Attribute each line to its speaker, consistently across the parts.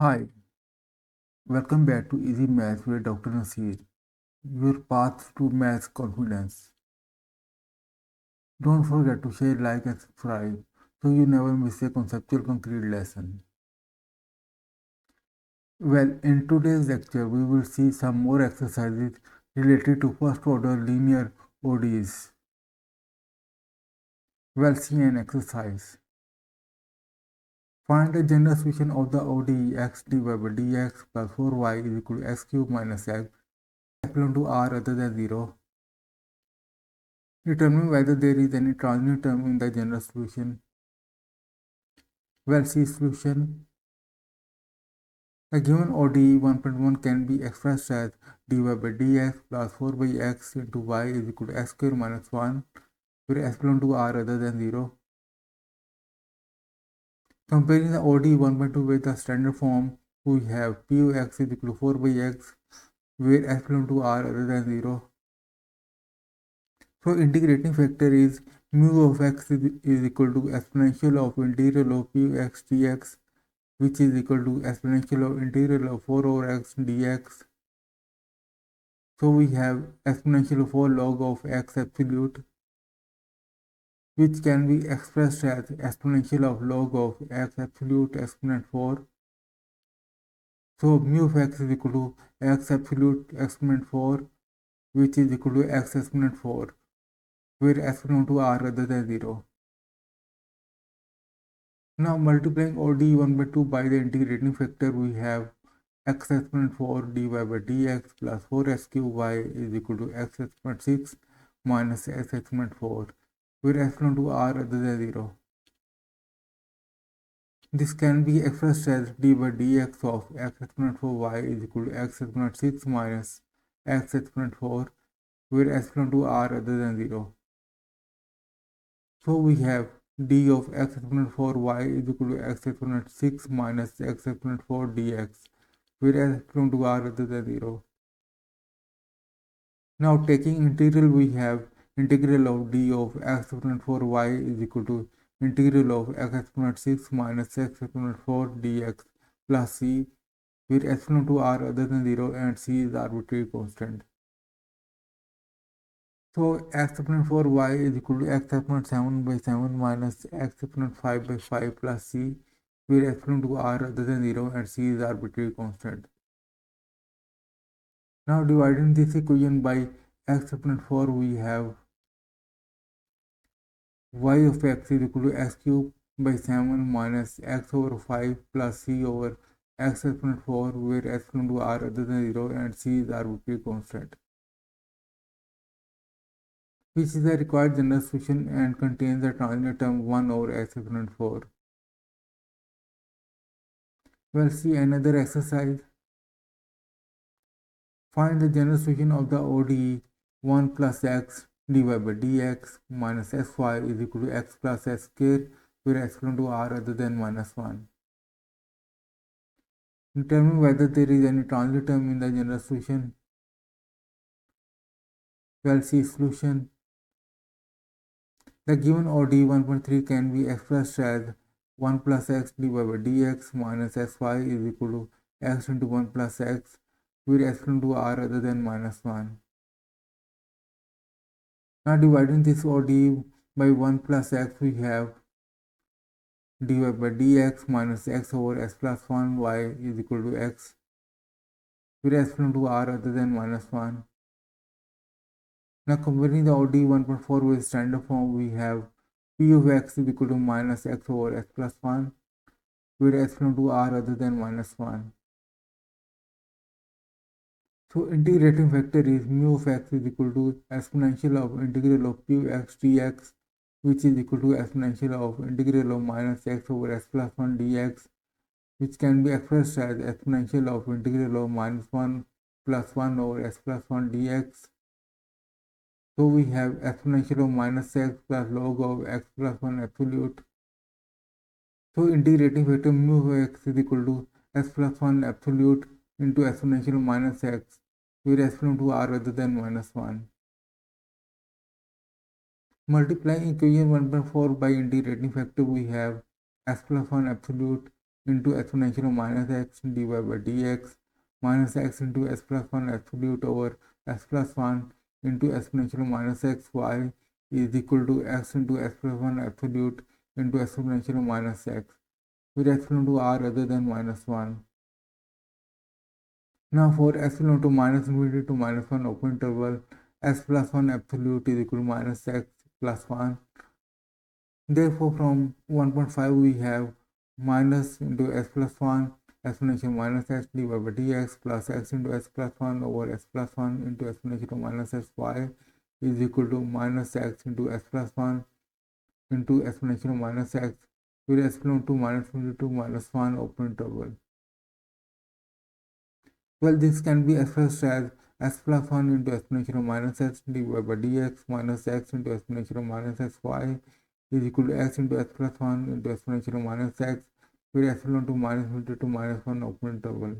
Speaker 1: Hi, welcome back to Easy Maths with Dr. Nasir, your path to maths confidence. Don't forget to share, like, and subscribe so you never miss a conceptual concrete lesson. Well, in today's lecture, we will see some more exercises related to first order linear ODEs. Well, see an exercise. Find the general solution of the ODE x divided by dx plus 4y is equal to x cubed minus x equivalent to r other than 0. Determine whether there is any transient term in the general solution. Well, C solution. A given ODE 1.1 can be expressed as dy by dx plus 4 by x into y is equal to x square minus 1, where x belongs to r other than 0. Comparing the ODE 1.2 with the standard form, we have p of x is equal to 4 by x, where x belongs to r other than 0. So integrating factor is mu of x is equal to exponential of integral of p of x dx, which is equal to exponential of integral of 4 over x dx. So we have exponential of 4 log of x absolute, which can be expressed as exponential of log of x absolute exponent 4. So mu of x is equal to x absolute exponent 4, which is equal to x exponent 4, where x belongs to r rather than 0. Now multiplying ODE 1 by 2 by the integrating factor, we have x exponent 4 dy by dx plus 4x cube y is equal to x exponent 6 minus x exponent 4, where x belongs to r other than 0. This can be expressed as d by dx of x exponent 4 y is equal to x exponent 6 minus x exponent 4, where x belongs to r other than 0. So we have d of x exponent 4 y is equal to x exponent 6 minus x exponent 4 dx, where x belongs to r other than 0. Now taking integral, we have integral of d of x exponent 4 y is equal to integral of x exponent 6 minus x exponent 4 dx plus c, where x belongs to r other than 0 and c is arbitrary constant. So x exponent 4 y is equal to x exponent 7 by 7 minus x exponent 5 by 5 plus c, where x belongs to r other than 0 and c is arbitrary constant. Now dividing this equation by x exponent 4, we have y of x is equal to x cubed by 7 minus x over 5 plus c over x exponent 4, where x belongs to r other than 0 and c is arbitrary constant, which is the required general solution and contains the transient term 1 over x exponent 4. Well, see another exercise. Find the general solution of the ODE 1 plus x divided by dx minus xy is equal to x plus x square, where x belongs to r other than minus 1. Determine whether there is any transient term in the general solution. Well, see solution. The given ODE 1.3 can be expressed as 1 plus x divided by dx minus xy is equal to x into 1 plus x, where x belongs to r other than minus 1. Now dividing this ODE by 1 plus x, we have dy by dx minus x over x plus 1 y is equal to x, where x belongs to r other than minus 1. Now comparing the ODE 1.4 with standard form, we have p of x is equal to minus x over x plus 1, where x belongs to r other than minus 1. So integrating factor is mu of x is equal to exponential of integral of p of x dx, which is equal to exponential of integral of minus x over x plus 1 dx, which can be expressed as exponential of integral of minus 1 plus 1 over x plus 1 dx. So we have exponential of minus x plus log of x plus 1 absolute. So integrating factor mu of x is equal to x plus 1 absolute into exponential minus x, where x belongs to r other than minus 1. Multiplying equation 1.4 by integrating factor, we have x plus 1 absolute into exponential minus x dy by dx minus x into s plus 1 absolute over s plus 1 into exponential minus x y is equal to x into s plus 1 absolute into exponential minus x with epsilon to r other than minus 1. Now for epsilon to minus infinity to minus 1 open interval, s plus 1 absolute is equal to minus x plus 1. Therefore from 1.5 we have minus into s plus 1 exponential minus x dy by dx plus x into s plus 1 over s plus 1 into exponential minus s y is equal to minus x into s plus 1 into exponential minus x with epsilon to minus infinity to minus 1 open interval. Well, this can be expressed as s plus 1 into exponential minus x dy by dx minus x into exponential minus x y is equal to x into s plus 1 into exponential minus x with epsilon to minus infinity to minus 1 open interval.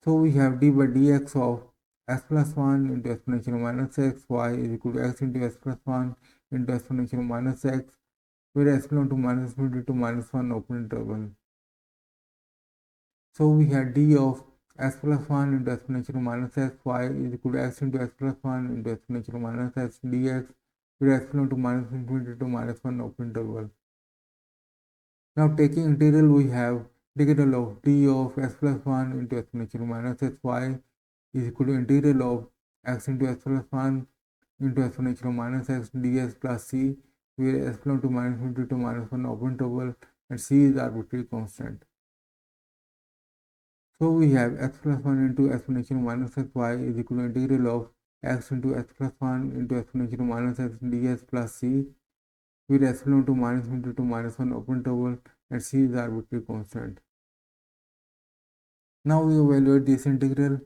Speaker 1: So we have d by dx of s plus 1 into exponential minus x y is equal to x into s plus 1 into exponential minus x with epsilon to minus infinity to minus 1 open interval. So we have d of s plus 1 into exponential minus x y is equal to x into s plus 1 into exponential minus x dx with epsilon to minus infinity to minus 1 open interval. Now taking integral we have integral of d of s plus 1 into exponential minus x y is equal to integral of x into s plus 1 into exponential minus x dx plus c where epsilon to minus infinity to minus 1 open interval and c is arbitrary constant. So we have x plus 1 into exponential minus x y is equal to integral of x into x plus 1 into exponential minus x dx plus c with epsilon to minus infinity to minus 1 open interval and c is arbitrary constant. Now we evaluate this integral.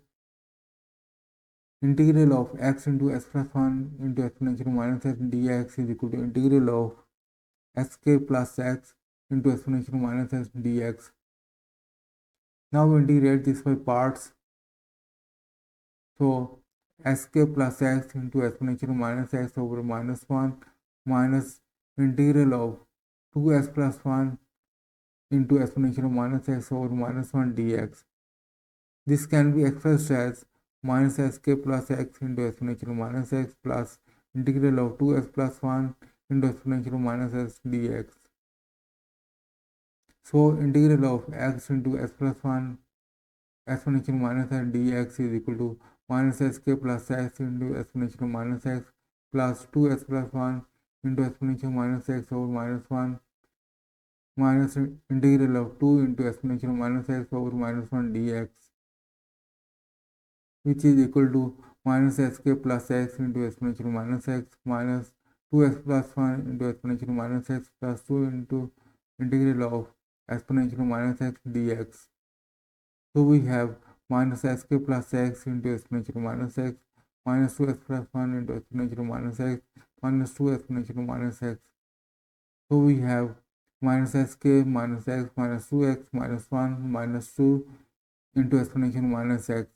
Speaker 1: Integral of x into s plus 1 into exponential minus x dx is equal to integral of sk plus x into exponential minus x dx. Now we integrate this by parts. So sk plus x into exponential minus x over minus 1 minus integral of 2s plus 1 into exponential minus x over minus 1 dx. This can be expressed as minus sk plus x into exponential minus x plus integral of 2s plus 1 into exponential minus x dx. So integral of x into s plus 1 exponential minus x dx is equal to minus sk plus x into exponential minus x plus 2s plus 1 into exponential minus x over minus 1 minus integral of 2 into exponential minus x over minus 1 dx, which is equal to minus sk plus x into exponential minus x minus 2s plus 1 into exponential minus x plus 2 into integral of exponential minus x dx. So we have minus sk plus x into exponential minus x minus 2x plus 1 into exponential minus x minus 2 exponential minus x. So we have minus sk minus x minus 2x minus 1 minus 2 into exponential minus x.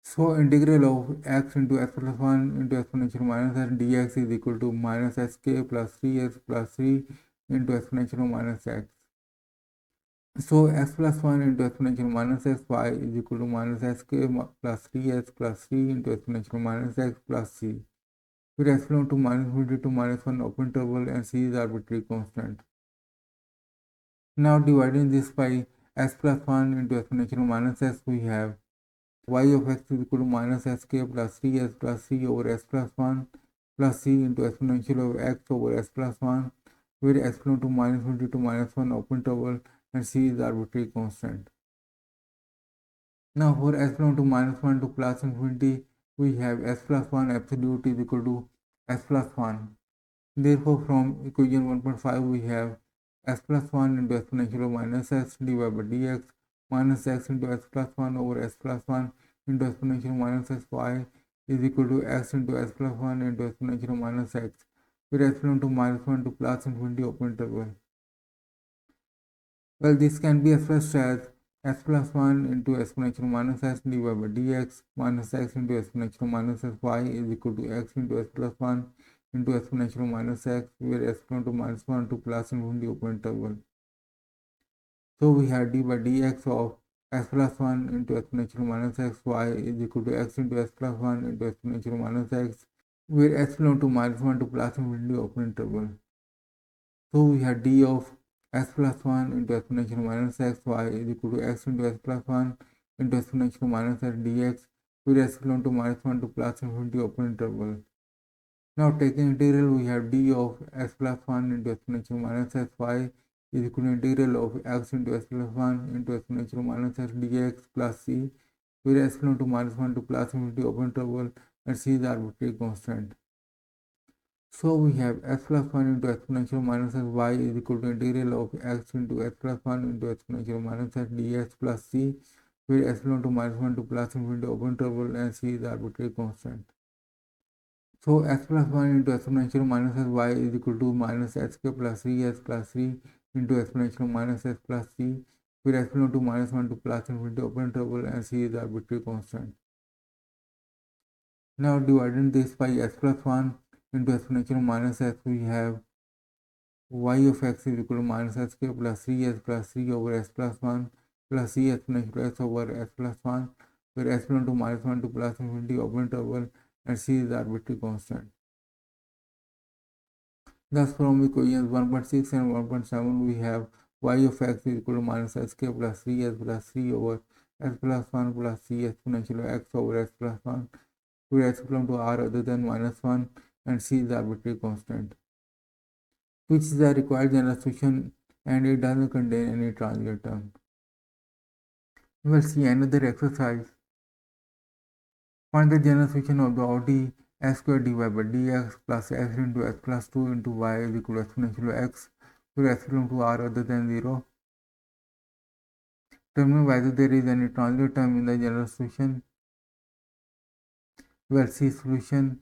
Speaker 1: So integral of x into x plus 1 into exponential minus x dx is equal to minus sk plus 3x plus 3 into exponential minus x. So x plus 1 into exponential minus x y is equal to minus sk plus 3x plus 3 into exponential minus x plus c with epsilon to minus infinity to minus 1 open interval and c is arbitrary constant. Now dividing this by s plus 1 into exponential minus x we have y of x is equal to minus sk plus 3s plus 3 over s plus 1 plus c into exponential of x over s plus 1 with epsilon to minus infinity to minus 1 open interval and c is arbitrary constant. Now for epsilon to minus 1 to plus infinity we have s plus 1 absolute is equal to s plus 1. Therefore from equation 1.5 we have s plus 1 into exponential of minus x divided by dx minus x into s plus 1 over s plus 1 into exponential minus x y is equal to x into s plus 1 into exponential minus x with epsilon to minus 1 to plus infinity open interval. Well, this can be expressed as s plus 1 into exponential minus x divided by dx minus x into exponential minus x y is equal to x into s plus 1 into exponential minus x where epsilon to minus 1 to plus infinity open interval. So we have d by dx of x plus 1 into exponential minus x, y is equal to x into x plus 1 into exponential minus x, where x belongs to minus 1 to plus infinity open interval. So we have d of x plus 1 into exponential minus x, y is equal to x into x plus 1 into exponential minus x dx, where x belongs to minus 1 to plus infinity open interval. Now taking integral, we have d of x plus 1 into exponential minus x, y is equal to integral of x into x plus 1 into exponential minus x dx plus c, where x belongs to minus 1 to plus infinity open interval and c is arbitrary constant. So we have x plus 1 into exponential minus x, y is equal to integral of x into x plus 1 into exponential minus x dx plus c, where x belongs to minus 1 to plus infinity open interval and c is arbitrary constant. So x plus 1 into exponential minus x, y is equal to minus xk plus 3x plus 3 into exponential minus x plus c, where x belongs to minus 1 to plus infinity open interval and c is arbitrary constant. Now dividing this by x plus 1 into exponential minus x, we have y of x is equal to minus xk plus 3x plus 3 over x plus 1 plus c exponential x over x plus 1, where x belongs to minus 1 to plus infinity open interval and c is arbitrary constant. Thus from equations 1.6 and 1.7 we have y of x is equal to minus xk plus 3x plus 3 over x plus 1 plus c exponential x over x plus 1, where x belongs to r other than minus 1 and c is arbitrary constant, which is the required general solution and it doesn't contain any transient term. We will see another exercise. Find the general solution of the ODE x squared dy by dx plus x into x plus 2 into y is equal to exponential x, where x belongs to r other than 0. Determine whether there is any transient term in the general solution. Well, see solution.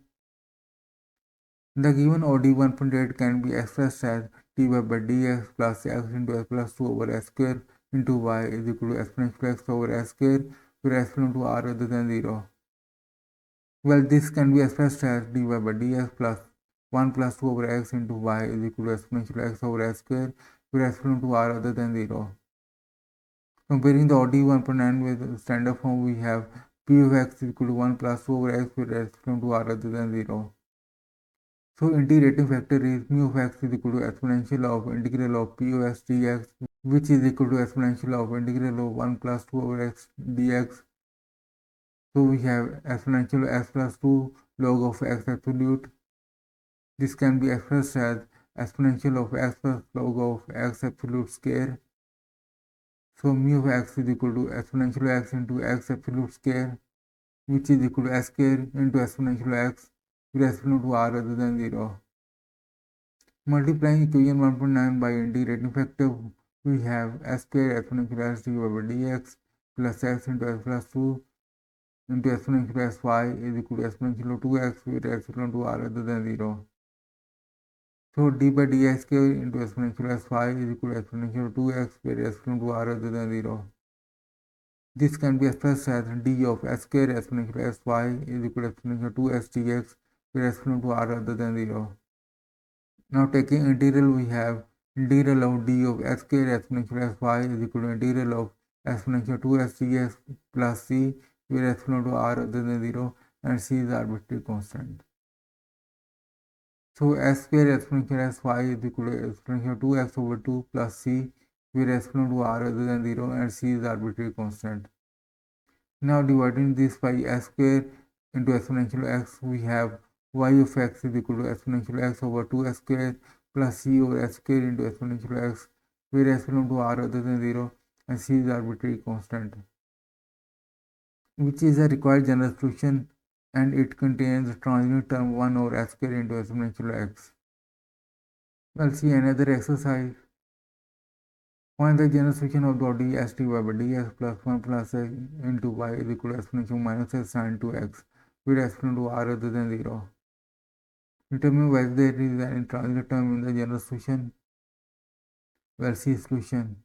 Speaker 1: The given ODE 1.8 can be expressed as dy by dx plus x into x plus 2 over x square into y is equal to exponential x over x square, where x belongs to r other than 0. Well, this can be expressed as dy by dx plus 1 plus 2 over x into y is equal to exponential x over x square, where x belongs to r other than 0. Comparing the ODE 1.9 with the standard form, we have p of x is equal to 1 plus 2 over x, where x belongs to r other than 0. So integrating factor is mu of x is equal to exponential of integral of p of x dx, which is equal to exponential of integral of 1 plus 2 over x dx. So we have exponential x plus 2 log of x absolute. This can be expressed as exponential of x plus log of x absolute square. So mu of x is equal to exponential x into x absolute square, which is equal to s square into exponential x, where x belongs to r other than 0. Multiplying equation 1.9 by integrating factor, we have s square exponential x dy by dx plus x into x plus 2 into exponential x y is equal to exponential of 2x, where x belongs to r other than 0. So d by dx square into exponential x y is equal to exponential of 2x, where x belongs to r other than 0. This can be expressed as d of s square exponential x y is equal to exponential of 2x dx, where x belongs to r other than 0. Now taking integral, we have integral of d of x square exponential x y is equal to integral of exponential 2x dx plus c, where x belongs to r other than 0 and c is arbitrary constant. So x square exponential x y is equal to exponential 2x over 2 plus c, where x belongs to r other than 0 and c is arbitrary constant. Now dividing this by x square into exponential x, we have y of x is equal to exponential x over 2x square plus c over x square into exponential x, where x belongs to r other than 0 and c is arbitrary constant, which is a required general solution and it contains transient term 1 over x square into exponential x. Well, see another exercise. Find the general solution of the ODE s dy by dx plus 1 plus x into y is equal to exponential minus x sine 2x, where x belongs to r other than 0. Determine whether there is an intransigent term in the general solution. Well, see solution.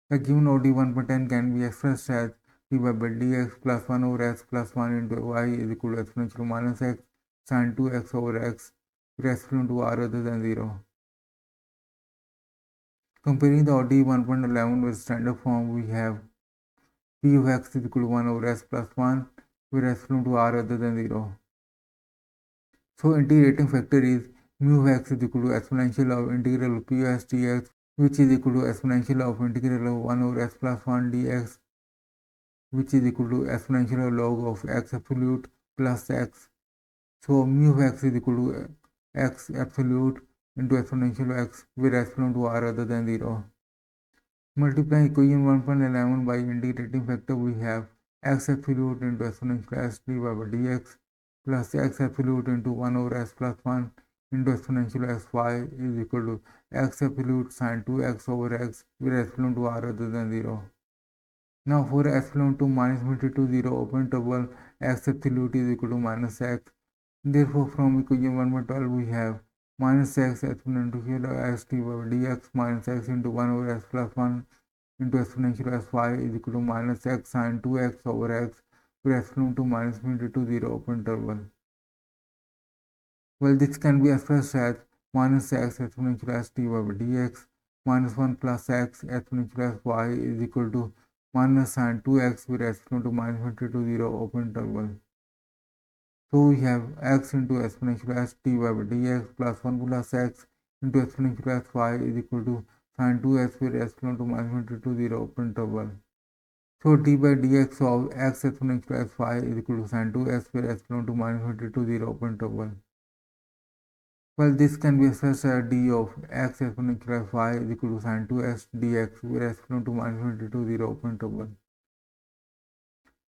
Speaker 1: The given ODE 1.10 can be expressed as dy by dx plus 1 over x plus 1 into y is equal to exponential minus x sine 2x over x, where x belongs to r other than 0. Comparing the ODE 1.11 with standard form, we have p of x is equal to 1 over s plus 1, where s belongs to r other than 0. So integrating factor is mu of x is equal to exponential of integral of p of s dx, which is equal to exponential of integral of 1 over s plus 1 dx, which is equal to exponential of log of x absolute plus x. So mu of x is equal to x absolute into exponential of x, where s belongs to r other than 0. Multiplying equation 1.11 by integrating factor, we have x absolute into exponential s divided by dx plus x absolute into 1 over s plus 1 into exponential xy is equal to x absolute sine 2x over x, where s belongs to r other than 0. Now for s belongs to minus infinity to 0, open interval, x absolute is equal to minus x. Therefore, from equation 1.12 we have minus x exponential s divided by dx minus x into 1 over s plus 1 into exponential sy is equal to minus x sine 2x over x, where s belongs to minus infinity to 0, open interval. Well, this can be expressed as minus x exponential s divided by dx minus 1 plus x exponential sy is equal to minus sine 2x, where s belongs to minus infinity to 0, open interval. So we have x into exponential s divided by dx plus 1 plus x into exponential sy is equal to sine 2x, where s belongs to minus infinity to 0, open interval. So d by dx of x exponential sy is equal to sine 2x, where s belongs to minus infinity to 0, open interval. Well, this can be expressed as d of x exponential phi is equal to sine 2x dx, where s belongs to minus infinity to 0, open interval.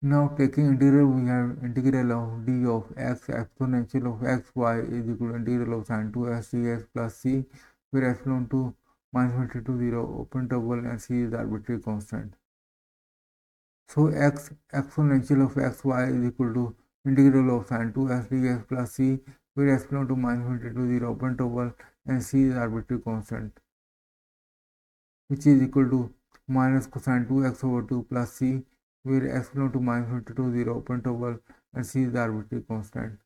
Speaker 1: Now taking integral, we have integral of d of x exponential of xy is equal to integral of sine 2x dx plus c, where s belongs to minus infinity to 0, open interval, and c is arbitrary constant. So x exponential of xy is equal to integral of sine 2x dx plus c, where s belongs to minus infinity to 0, open interval, and c is arbitrary constant, which is equal to minus cosine 2x over 2 plus c, where s belongs to minus infinity to 0, open interval, and c is arbitrary constant.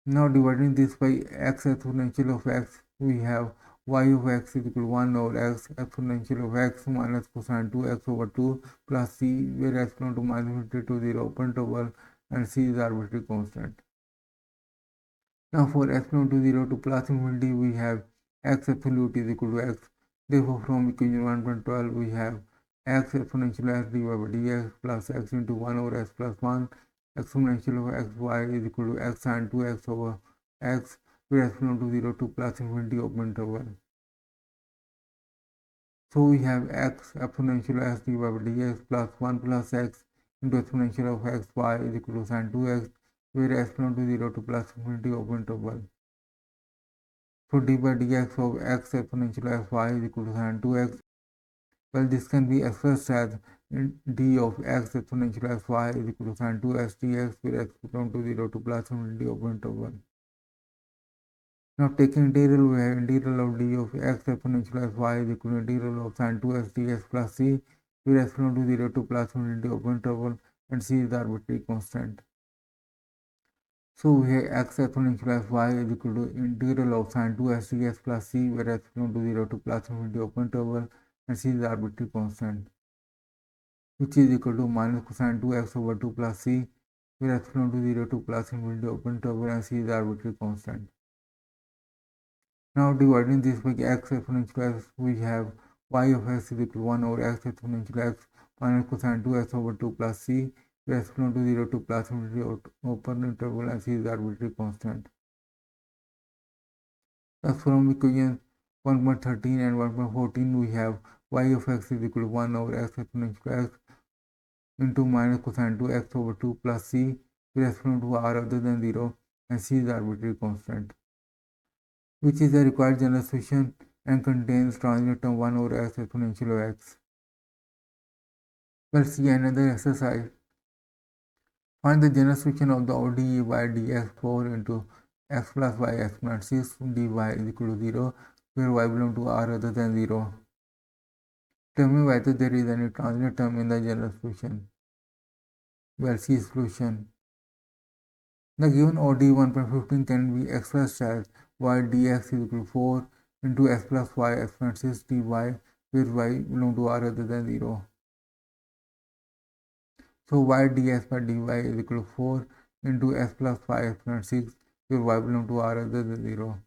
Speaker 1: Now dividing this by x exponential of x, we have y of x is equal to 1 over x exponential of x minus cosine 2x over 2 plus c, where s belongs to minus infinity to 0, open interval, and c is arbitrary constant. Now for s belongs to 0 to plus infinity, we have x absolute is equal to x. Therefore from equation 1.12 we have x exponential s divided by dx plus x into 1 over s plus 1 exponential of xy is equal to x sine 2x over x, where s belongs to 0 to plus infinity, open interval. So we have x exponential s divided by dx plus 1 plus x into exponential of xy is equal to sine 2x, where s belongs to 0 to plus infinity, open interval. So d by dx of x exponential fy is equal to sine 2x. Well, this can be expressed as d of x exponential fy is equal to sine 2x dx, where x belongs to 0 to plus infinity, open interval. Now taking integral, we have integral of d of x exponential fy is equal to integral of sine 2x dx plus c, where x belongs to 0 to plus infinity, open interval, and c is the arbitrary constant. So we have x exponential fy is equal to integral of sine 2x dx plus c, where x belongs to 0 to plus infinity, open interval, and c is the arbitrary constant, which is equal to minus cosine 2x over 2 plus c, where x belongs to 0 to plus infinity, open interval, and c is the arbitrary constant. Now dividing this by x exponential x, we have y of x is equal to 1 over x exponential x minus cosine 2x over 2 plus c, where x belongs to 0 to plus infinity, open interval, and c is the arbitrary constant. Thus from equation 1.13 and 1.14 we have y of x is equal to 1 over x exponential x into minus cosine 2x over 2 plus c, where x belongs to r other than 0, and c is the arbitrary constant, which is the required general solution and contains transition term 1 over x exponential of x. Let's see another exercise. Find the general solution of the ODE by dx4 into x plus y exponent 6 dy is equal to 0, where y belongs to r other than 0. Tell me whether there is any transition term in the general solution. Well, see solution. The given ODE 1.15 can be expressed as y dx is equal to 4 into s plus y exponent 6 dy, where y belong to r other than 0. So y ds by dy is equal to 4 into s plus y exponent 6, where y belong to r other than 0.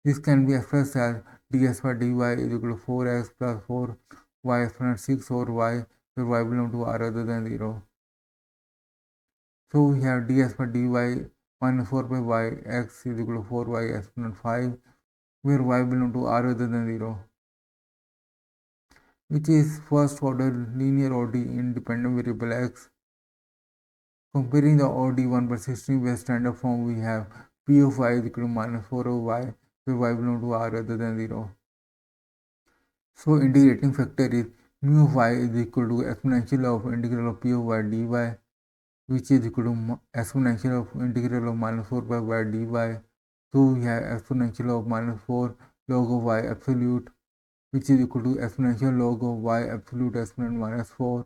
Speaker 1: This can be expressed as ds by dy is equal to 4x plus 4y exponent 6 over y, where y belong to r other than 0. So we have ds by dy minus 4 by y x is equal to 4y exponent 5, where y belong to r other than 0, which is first order linear ODE independent variable x. Comparing the ODE 1 by 16 with standard form, we have p of y is equal to minus 4 over y, where y belong to r other than 0. So integrating factor is mu of y is equal to exponential of integral of p of y dy, which is equal to exponential of integral of minus 4 by y dy. So we have exponential of minus 4 log of y absolute, which is equal to exponential log of y absolute exponent minus 4,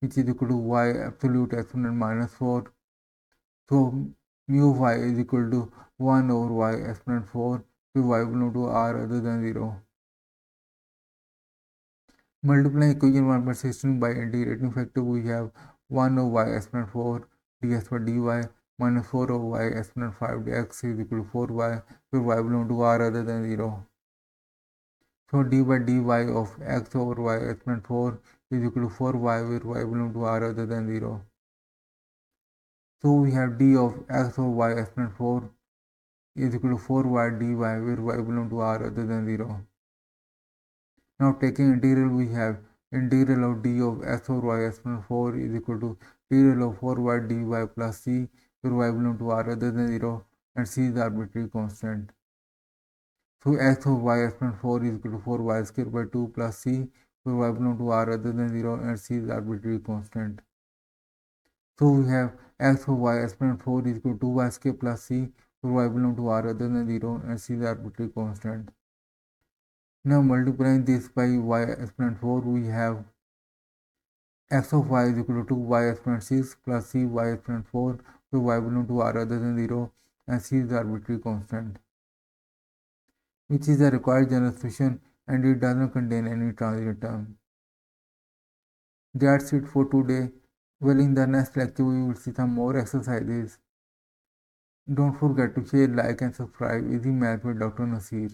Speaker 1: which is equal to y absolute exponent minus 4. So mu of y is equal to 1 over y exponent 4, where y belong to r other than 0. Multiplying equation 1 by 16 by integrating factor, we have 1 over y exponent 4 ds by dy minus 4 over y exponent 5 dx is equal to 4y, where y belong to r other than 0. So d by dy of x over y exponent 4 is equal to 4y, where y belong to r other than 0. So we have d of x over y exponent 4 is equal to 4y dy, where y belong to r other than 0. Now taking integral, we have integral of d of x over y exponent 4 is equal to integral of 4y dy plus c, where y belong to r other than 0 and c is the arbitrary constant. So x over y exponent 4 is equal to 4y square by 2 plus c, where y belong to r other than 0 and c is the arbitrary constant. So we have x over y exponent 4 is equal to 2y square plus c, where y belong to r other than 0 and c is the arbitrary constant. Now multiplying this by y exponent 4, we have x of y is equal to 2y exponent 6 plus c y exponent 4, where y belong to r other than 0 and c is the arbitrary constant, which is the required general solution and it does not contain any transient term. That's it for today. Well, in the next lecture, we will see some more exercises. Don't forget to share, like, and subscribe. Easy Math with Dr. Nasir,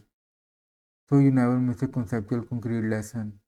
Speaker 1: so you never miss a conceptual concrete lesson.